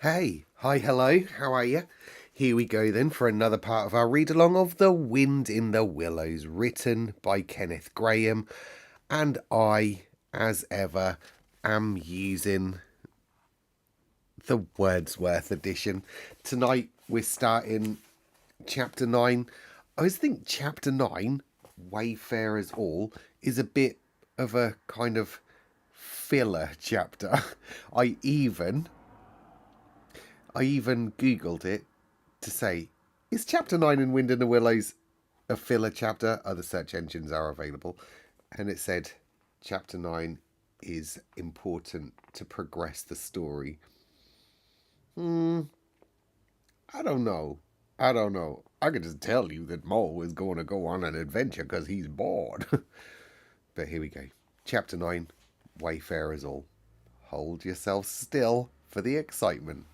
Hey, hi, hello, how are you? Here we go then for another part of our read along of The Wind in the Willows, written by Kenneth Grahame. And I, as ever, am using the Wordsworth edition. Tonight we're starting chapter 9. I always think chapter 9, Wayfarers All, is a bit of a kind of filler chapter. I even I even googled it to say, is chapter 9 in Wind in the Willows a filler chapter? Other search engines are available. And it said, chapter 9 is important to progress the story. I don't know. I don't know. I could just tell you that Mo is going to go on an adventure because he's bored. But here we go. Chapter 9, Wayfarers All. Hold yourself still for the excitement.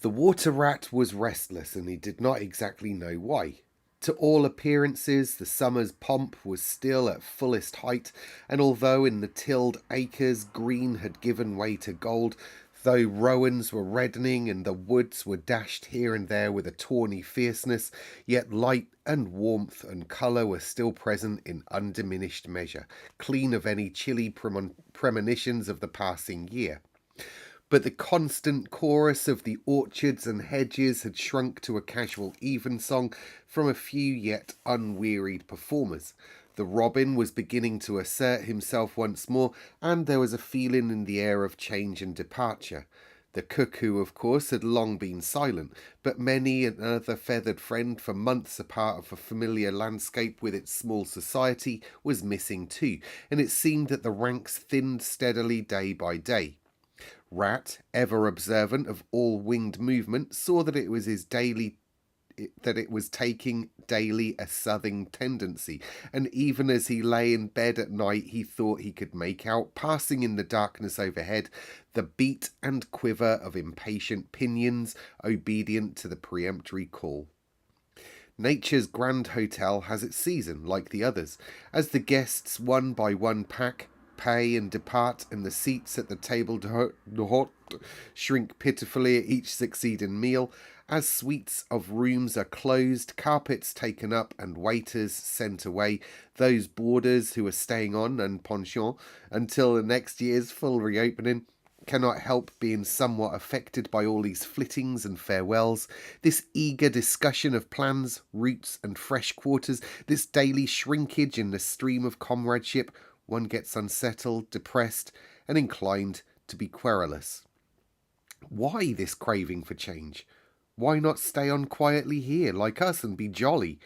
The water rat was restless, and he did not exactly know why. To all appearances, the summer's pomp was still at fullest height, and although in the tilled acres green had given way to gold, though rowans were reddening and the woods were dashed here and there with a tawny fierceness, yet light and warmth and colour were still present in undiminished measure, clean of any chilly premonitions of the passing year. But the constant chorus of the orchards and hedges had shrunk to a casual evensong from a few yet unwearied performers. The robin was beginning to assert himself once more, and there was a feeling in the air of change and departure. The cuckoo, of course, had long been silent, but many another feathered friend for months a part of a familiar landscape with its small society was missing too, and it seemed that the ranks thinned steadily day by day. Rat, ever observant of all winged movement, saw that it was taking daily a southing tendency, and even as he lay in bed at night he thought he could make out, passing in the darkness overhead, the beat and quiver of impatient pinions obedient to the peremptory call. Nature's grand hotel has its season, like the others, as the guests one by one pack, pay and depart, and the seats at the table d'hote shrink pitifully at each succeeding meal, as suites of rooms are closed, carpets taken up, and waiters sent away. Those boarders who are staying on en pension until the next year's full reopening cannot help being somewhat affected by all these flittings and farewells, this eager discussion of plans, routes, and fresh quarters, this daily shrinkage in the stream of comradeship. One gets unsettled, depressed, and inclined to be querulous. Why this craving for change? Why not stay on quietly here, like us, and be jolly?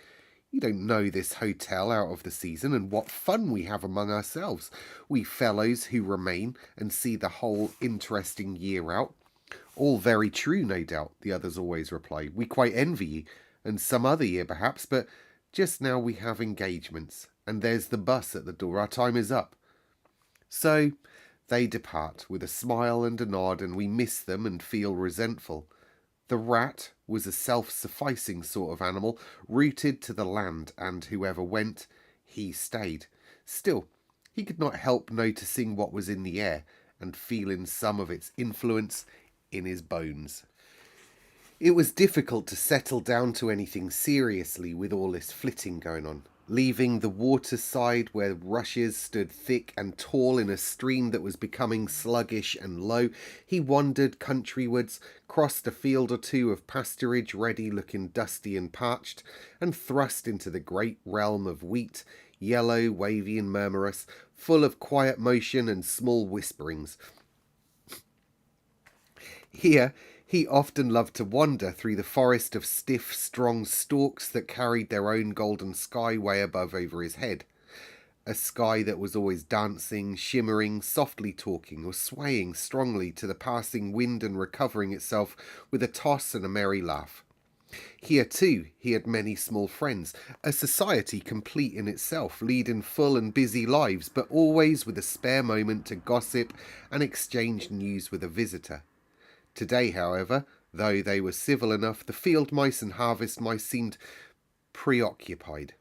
You don't know this hotel out of the season, and what fun we have among ourselves, we fellows who remain and see the whole interesting year out. All very true, no doubt, the others always reply. We quite envy you, and some other year perhaps, but just now we have engagements, and there's the bus at the door. Our time is up. So they depart with a smile and a nod, and we miss them and feel resentful. The rat was a self-sufficing sort of animal, rooted to the land, and whoever went, he stayed. Still, he could not help noticing what was in the air, and feeling some of its influence in his bones. It was difficult to settle down to anything seriously with all this flitting going on. Leaving the waterside where rushes stood thick and tall in a stream that was becoming sluggish and low, he wandered countrywards, crossed a field or two of pasturage ready looking dusty and parched, and thrust into the great realm of wheat, yellow, wavy and murmurous, full of quiet motion and small whisperings. Here he often loved to wander through the forest of stiff, strong stalks that carried their own golden sky way above over his head. A sky that was always dancing, shimmering, softly talking, or swaying strongly to the passing wind and recovering itself with a toss and a merry laugh. Here, too, he had many small friends, a society complete in itself, leading full and busy lives, but always with a spare moment to gossip and exchange news with a visitor. Today, however, though they were civil enough, the field mice and harvest mice seemed preoccupied.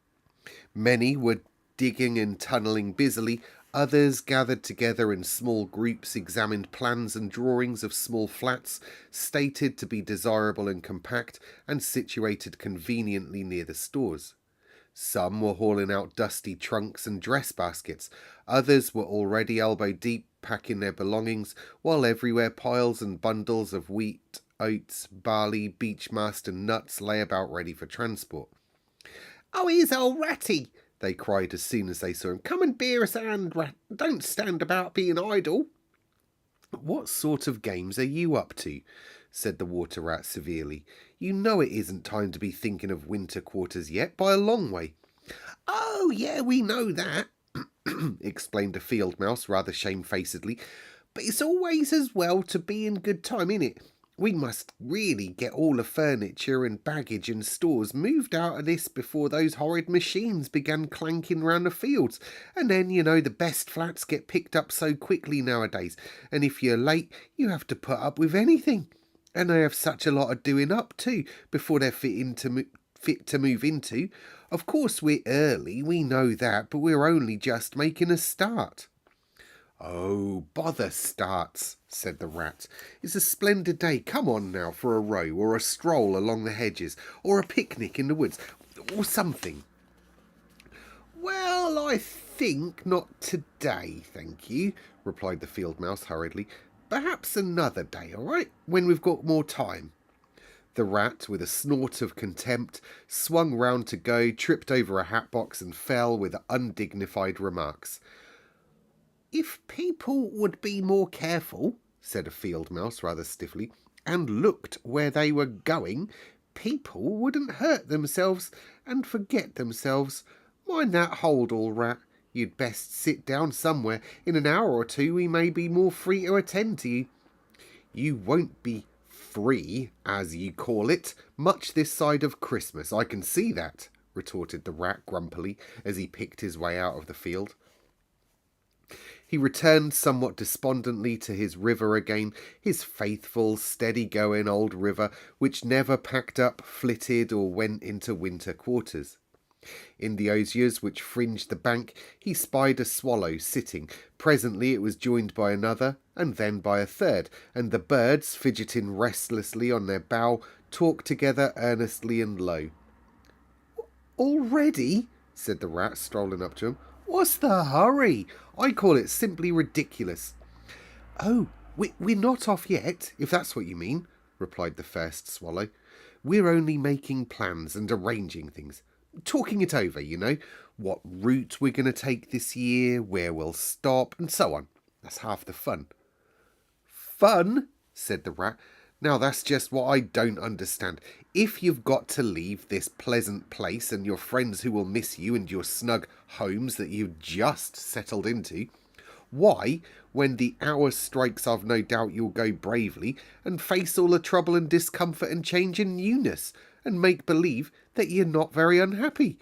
Many were digging and tunnelling busily, Others gathered together in small groups, examined plans and drawings of small flats, stated to be desirable and compact, and situated conveniently near the stores. Some were hauling out dusty trunks and dress baskets. Others were already elbow deep, packing their belongings, while everywhere piles and bundles of wheat, oats, barley, beech mast, and nuts lay about ready for transport. "Oh, here's old Ratty!" they cried as soon as they saw him. "Come and bear us a hand, Rat. Don't stand about being idle." "What sort of games are you up to?" said the Water Rat severely. "You know it isn't time to be thinking of winter quarters yet, by a long way." "Oh, yeah, we know that," explained the Field Mouse rather shamefacedly. "But it's always as well to be in good time, innit? We must really get all the furniture and baggage and stores moved out of this before those horrid machines began clanking round the fields. And then, the best flats get picked up so quickly nowadays, and if you're late, you have to put up with anything. And they have such a lot of doing up, too, before they're fit to move into. Of course, we're early, we know that, but we're only just making a start." "Oh, bother starts," said the Rat. "It's a splendid day. Come on now for a row, or a stroll along the hedges, or a picnic in the woods, or something." "Well, I think not today, thank you," replied the Field Mouse hurriedly. "Perhaps another day, all right, when we've got more time." The Rat, with a snort of contempt, swung round to go, tripped over a hat box, and fell with undignified remarks. "If people would be more careful," said a Field Mouse rather stiffly, "and looked where they were going, people wouldn't hurt themselves and forget themselves. Mind that hold, all Rat. You'd best sit down somewhere. In an hour or two we may be more free to attend to you." "You won't be free, as you call it, much this side of Christmas, I can see that," retorted the Rat grumpily, as he picked his way out of the field. He returned somewhat despondently to his river again, his faithful, steady-going old river, which never packed up, flitted, or went into winter quarters. In the osiers which fringed the bank he spied a swallow sitting. Presently it was joined by another, and then by a third, and the birds, fidgeting restlessly on their bough, talked together earnestly and low. "Already?" said the Rat, strolling up to him. "What's the hurry? I call it simply ridiculous." "Oh, we're not off yet, if that's what you mean," replied the first swallow. "We're only making plans and arranging things. Talking it over, what route we're going to take this year, where we'll stop, and so on. That's half the fun." "Fun?" said the Rat. "Now that's just what I don't understand. If you've got to leave this pleasant place and your friends who will miss you and your snug homes that you've just settled into, why, when the hour strikes, I've no doubt you'll go bravely and face all the trouble and discomfort and change in newness, and make believe that you're not very unhappy.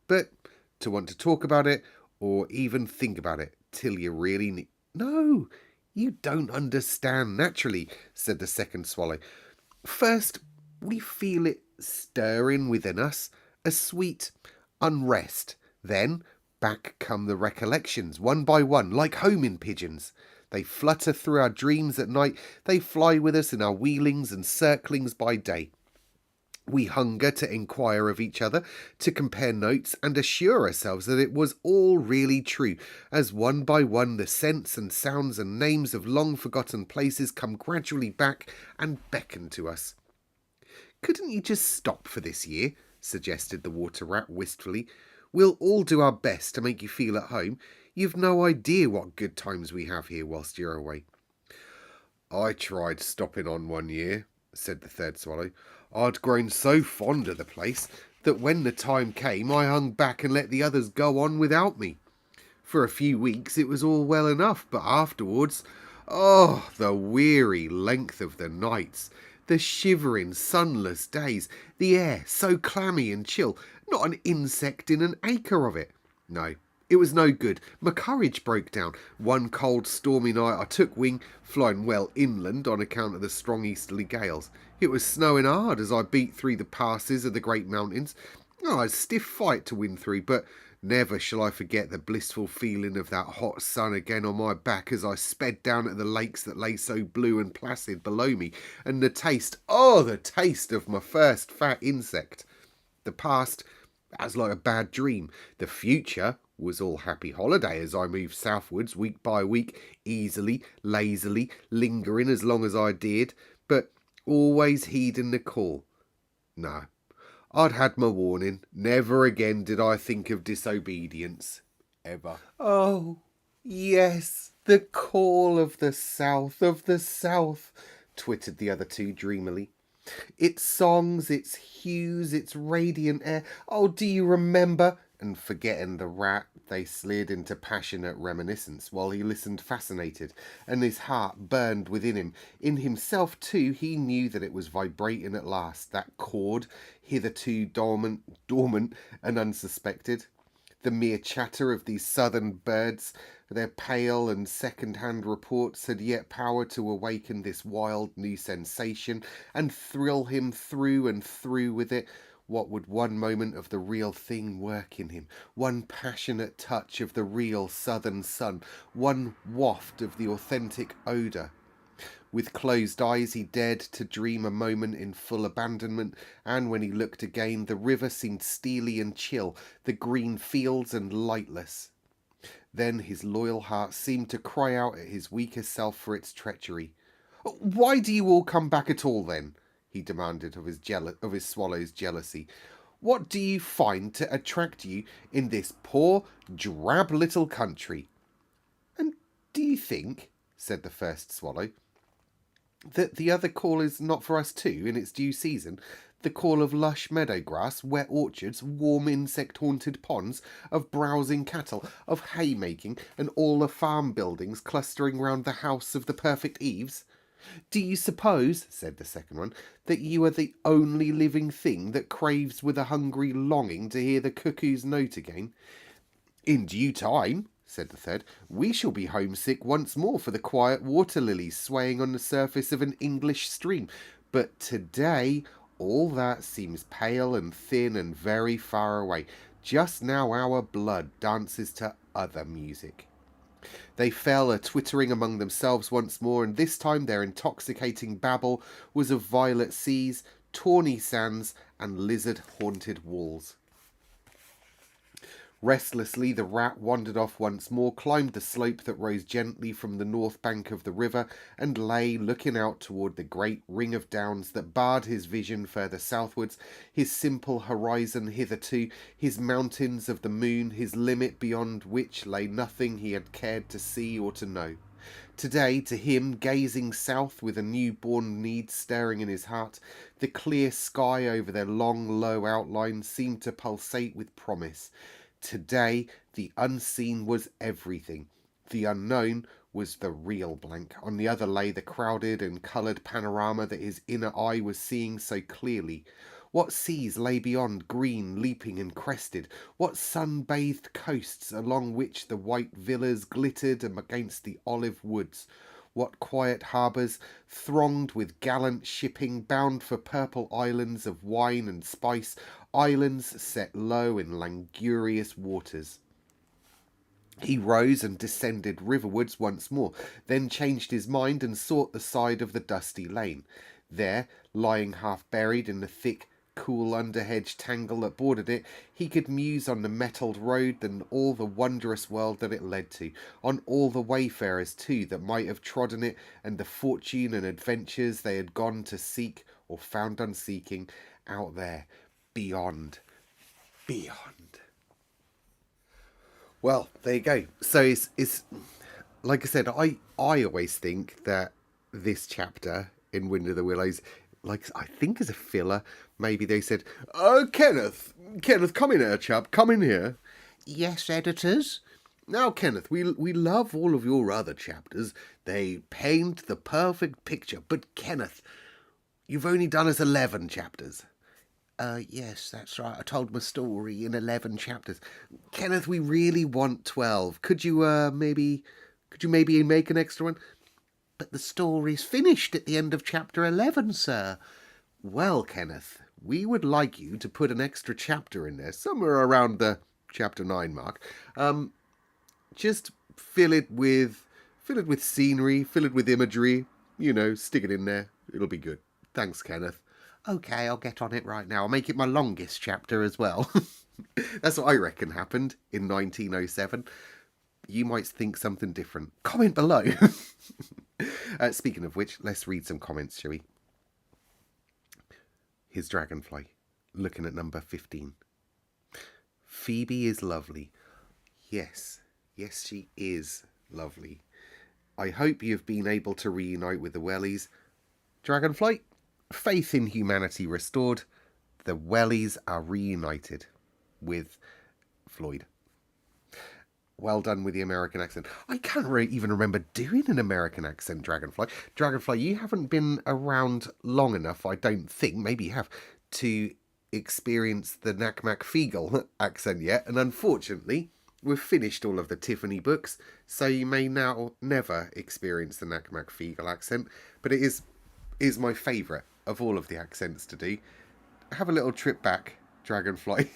But to want to talk about it, or even think about it, till you really need—" "No, you don't understand, naturally," said the second swallow. "First, we feel it stirring within us, a sweet unrest. Then back come the recollections, one by one, like homing pigeons. They flutter through our dreams at night, they fly with us in our wheelings and circlings by day. We hunger to inquire of each other, to compare notes, and assure ourselves that it was all really true, as one by one the scents and sounds and names of long-forgotten places come gradually back and beckon to us." "Couldn't you just stop for this year?" suggested the Water Rat wistfully. "We'll all do our best to make you feel at home. You've no idea what good times we have here whilst you're away." "I tried stopping on one year," said the third swallow. "I'd grown so fond of the place that when the time came I hung back and let the others go on without me. For a few weeks it was all well enough, but afterwards, oh, the weary length of the nights, the shivering sunless days, the air so clammy and chill, not an insect in an acre of it. No, it was no good. My courage broke down. One cold stormy night I took wing, flying well inland on account of the strong easterly gales. It was snowing hard as I beat through the passes of the great mountains. Oh, a stiff fight to win through, but Never shall I forget the blissful feeling of that hot sun again on my back as I sped down at the lakes that lay so blue and placid below me, and the taste, oh, the taste of my first fat insect. The past, that was like a bad dream. The future was all happy holiday as I moved southwards week by week, easily, lazily, lingering as long as I dared, but always heeding the call. No, I'd had my warning. Never again did I think of disobedience. Ever. Oh, yes, the call of the south, twittered the other two dreamily. Its songs, its hues, its radiant air. Oh, do you remember? And forgetting the rat, they slid into passionate reminiscence while he listened fascinated, and his heart burned within him. In himself, too, he knew that it was vibrating at last, that chord, hitherto dormant and unsuspected. The mere chatter of these southern birds, their pale and second-hand reports, had yet power to awaken this wild new sensation and thrill him through and through with it. What would one moment of the real thing work in him? One passionate touch of the real southern sun, one waft of the authentic odour. With closed eyes he dared to dream a moment in full abandonment, and when he looked again the river seemed steely and chill, the green fields and lightless. Then his loyal heart seemed to cry out at his weaker self for its treachery. "Why do you all come back at all, then?" he demanded of his swallow's jealousy. "What do you find to attract you in this poor, drab little country?" "And do you think," said the first swallow, "that the other call is not for us too, in its due season? The call of lush meadow grass, wet orchards, warm insect-haunted ponds, of browsing cattle, of haymaking, and all the farm buildings clustering round the house of the perfect eaves? Do you suppose," said the second one, "that you are the only living thing that craves with a hungry longing to hear the cuckoo's note again?" "In due time," said the third, "we shall be homesick once more for the quiet water lilies swaying on the surface of an English stream. But today all that seems pale and thin and very far away. Just now our blood dances to other music." They fell a-twittering among themselves once more, and this time their intoxicating babble was of violet seas, tawny sands, and lizard-haunted walls. Restlessly the rat wandered off once more, climbed the slope that rose gently from the north bank of the river, and lay looking out toward the great ring of downs that barred his vision further southwards, his simple horizon hitherto, his mountains of the moon, his limit beyond which lay nothing he had cared to see or to know. Today, to him, gazing south with a new-born need stirring in his heart, the clear sky over their long, low outlines seemed to pulsate with promise. Today, the unseen was everything. The unknown was the real blank. On the other lay the crowded and coloured panorama that his inner eye was seeing so clearly. What seas lay beyond, green, leaping and crested? What sun-bathed coasts along which the white villas glittered against the olive woods? What quiet harbours, thronged with gallant shipping, bound for purple islands of wine and spice, islands set low in languorous waters. He rose and descended riverwards once more, then changed his mind and sought the side of the dusty lane. There, lying half buried in the thick, cool underhedge tangle that bordered it, he could muse on the metalled road and all the wondrous world that it led to, on all the wayfarers too that might have trodden it, and the fortune and adventures they had gone to seek or found unseeking out there, beyond. Well, there you go. So it's like I said, I always think that this chapter in Wind of the Willows, like I think as a filler, maybe they said, "Oh, Kenneth, come in here, chap, come in here." "Yes, editors." "Now, Kenneth, we love all of your other chapters. They paint the perfect picture. But, Kenneth, you've only done us 11 chapters. Yes, that's right. I told my story in 11 chapters. Kenneth, we really want 12. Could you maybe make an extra one?" "But the story's finished at the end of chapter 11, sir." "Well, Kenneth, we would like you to put an extra chapter in there, somewhere around the chapter 9 mark. Just fill it with scenery, fill it with imagery, stick it in there. It'll be good. Thanks, Kenneth. Okay, I'll get on it right now. I'll make it my longest chapter as well. That's what I reckon happened in 1907. You might think something different. Comment below. Speaking of which, let's read some comments, shall we? Here's Dragonfly, looking at number 15. Phoebe is lovely. Yes, she is lovely. I hope you've been able to reunite with the Wellies. Dragonfly, faith in humanity restored. The Wellies are reunited with Floyd. Well done with the American accent. I can't really even remember doing an American accent, Dragonfly. Dragonfly, you haven't been around long enough, I don't think, maybe you have, to experience the Nakmak Feegle accent yet. And unfortunately, we've finished all of the Tiffany books, so you may now never experience the Nakmak Feegle accent. But it is my favourite of all of the accents to do. Have a little trip back, Dragonfly.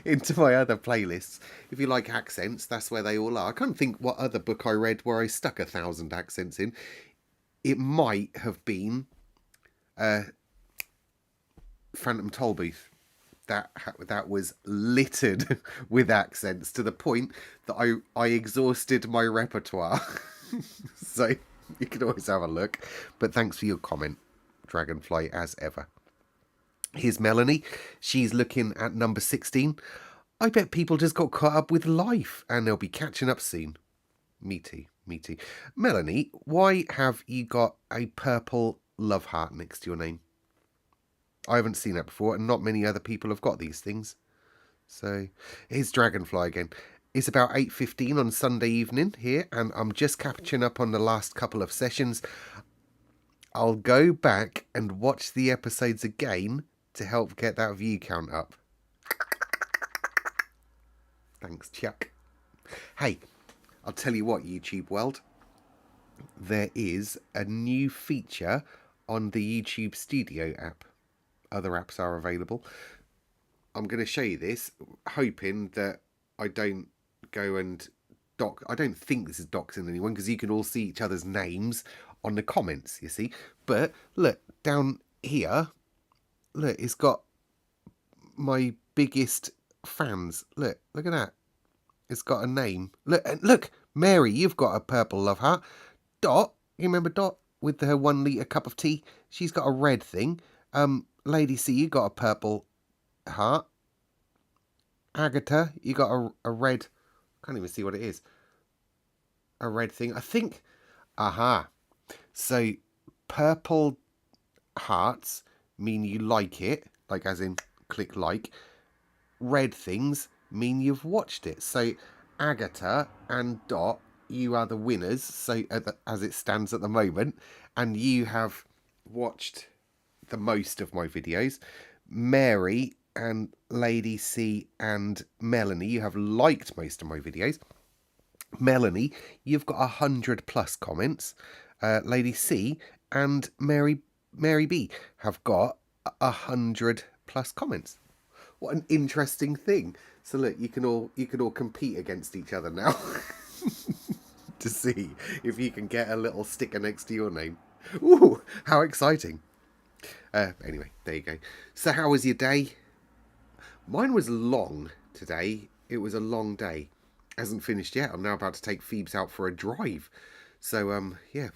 Into my other playlists. If you like accents, that's where they all are. I can't think what other book I read where I stuck 1,000 accents in. It might have been Phantom Tollbooth. That was littered with accents to the point that I exhausted my repertoire. So you can always have a look. But thanks for your comment, Dragonfly, as ever. Here's Melanie. She's looking at number 16. I bet people just got caught up with life and they'll be catching up soon. Me too. Melanie, why have you got a purple love heart next to your name? I haven't seen that before, and not many other people have got these things. So here's Dragonfly again. It's about 8:15 on Sunday evening here, and I'm just catching up on the last couple of sessions. I'll go back and watch the episodes again to help get that view count up. Thanks, Chuck. Hey, I'll tell you what, YouTube world. There is a new feature on the YouTube Studio app. Other apps are available. I'm going to show you this, hoping that I don't go and dox. I don't think this is doxing anyone, because you can all see each other's names on the comments, you see. But look, down here, look, it's got my biggest fans. Look at that. It's got a name. Look, Mary, you've got a purple love heart. Dot, you remember Dot with her 1 litre cup of tea? She's got a red thing. Lady C, you got a purple heart. Agatha, you got a red. Can't even see what it is. A red thing. I think. Aha. So, purple hearts mean you like it, like as in click like. Red things mean you've watched it. So Agatha and Dot, you are the winners, so as it stands at the moment, and you have watched the most of my videos. Mary and Lady C and Melanie, you have liked most of my videos. Melanie, you've got 100+ comments. Lady C and Mary B have got 100+ comments. What an interesting thing. So look, you can all compete against each other now to see if you can get a little sticker next to your name. Ooh, how exciting. Anyway, there you go. So how was your day? Mine was long today. It was a long day. Hasn't finished yet. I'm now about to take Phoebes out for a drive. So, yeah.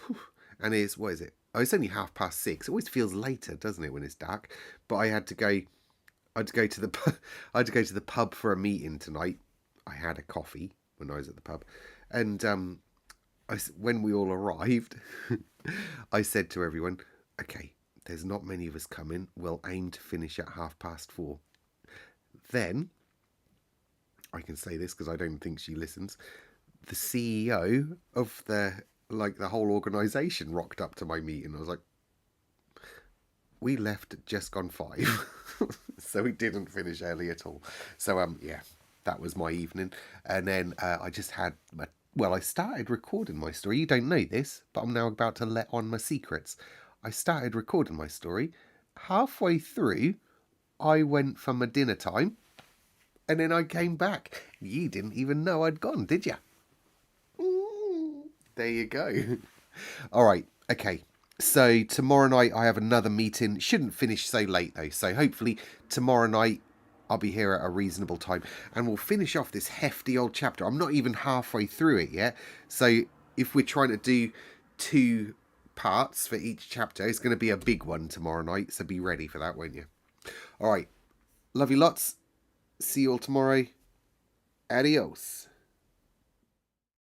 And what is it? Oh, it's only 6:30. It always feels later, doesn't it, when it's dark? But I had to go to the pub for a meeting tonight. I had a coffee when I was at the pub. And when we all arrived, I said to everyone, okay, there's not many of us coming. We'll aim to finish at 4:30. Then, I can say this because I don't think she listens, the CEO of the whole organisation rocked up to my meeting. I was like, we left just gone 5. So we didn't finish early at all. So, yeah, that was my evening. And then I just had I started recording my story. You don't know this, but I'm now about to let on my secrets. I started recording my story. Halfway through, I went for my dinner time. And then I came back. You didn't even know I'd gone, did you? There you go. All right. Okay. So tomorrow night I have another meeting. Shouldn't finish so late though. So hopefully tomorrow night I'll be here at a reasonable time and we'll finish off this hefty old chapter. I'm not even halfway through it yet. So if we're trying to do 2 parts for each chapter, it's going to be a big one tomorrow night. So be ready for that, won't you? All right. Love you lots. See you all tomorrow. Adios.